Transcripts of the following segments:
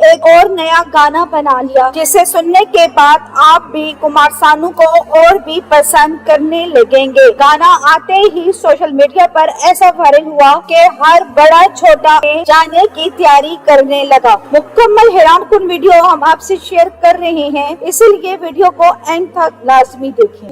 एक और नया गाना बना लिया, जिसे सुनने के बाद आप भी कुमार सानू को और भी पसंद करने लगेंगे। गाना आते ही सोशल मीडिया पर ऐसा वायरल हुआ कि हर बड़ा छोटा जाने की तैयारी करने लगा। मुकम्मल हैरानकुन वीडियो हम आपसे शेयर कर रहे हैं, इसलिए वीडियो को एंड तक लाजमी देखें।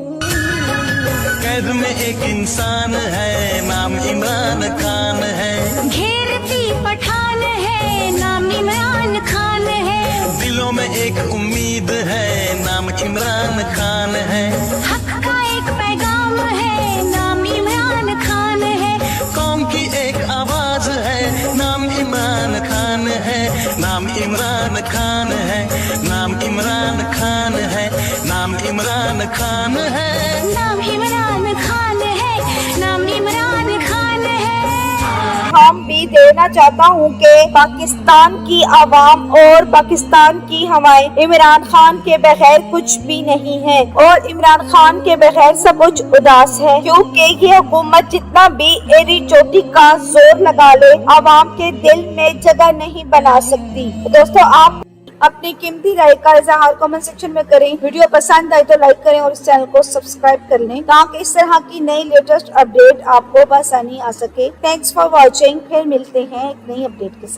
कैद में एक इंसान है, नाम इमरान खान है। घेरती पठान है, नाम इमरान खान है। दिलों में एक उम्मीद है, नाम इमरान खान है। हक का एक पैगाम है, नाम इमरान खान है। कौम की एक आवाज है, नाम इमरान खान है। नाम इमरान खान है, नाम इमरान खान है। नाम इमरान खान है, नाम इमरान खान है। नाम इमरान खान है। हम भी देना चाहता हूँ कि पाकिस्तान की आवाम और पाकिस्तान की हवाएं इमरान खान के बगैर कुछ भी नहीं है, और इमरान खान के बगैर सब कुछ उदास है, क्योंकि ये हुकूमत जितना भी एरी चोटी का जोर लगा ले, आवाम के दिल में जगह नहीं बना सकती। तो दोस्तों, आप अपनी कीमती राय का इज़हार कमेंट सेक्शन में करें। वीडियो पसंद आए तो लाइक करें और इस चैनल को सब्सक्राइब कर लें, ताकि इस तरह की नई लेटेस्ट अपडेट आपको बआसानी आ सके। Thanks for watching. फिर मिलते हैं एक नई अपडेट के साथ।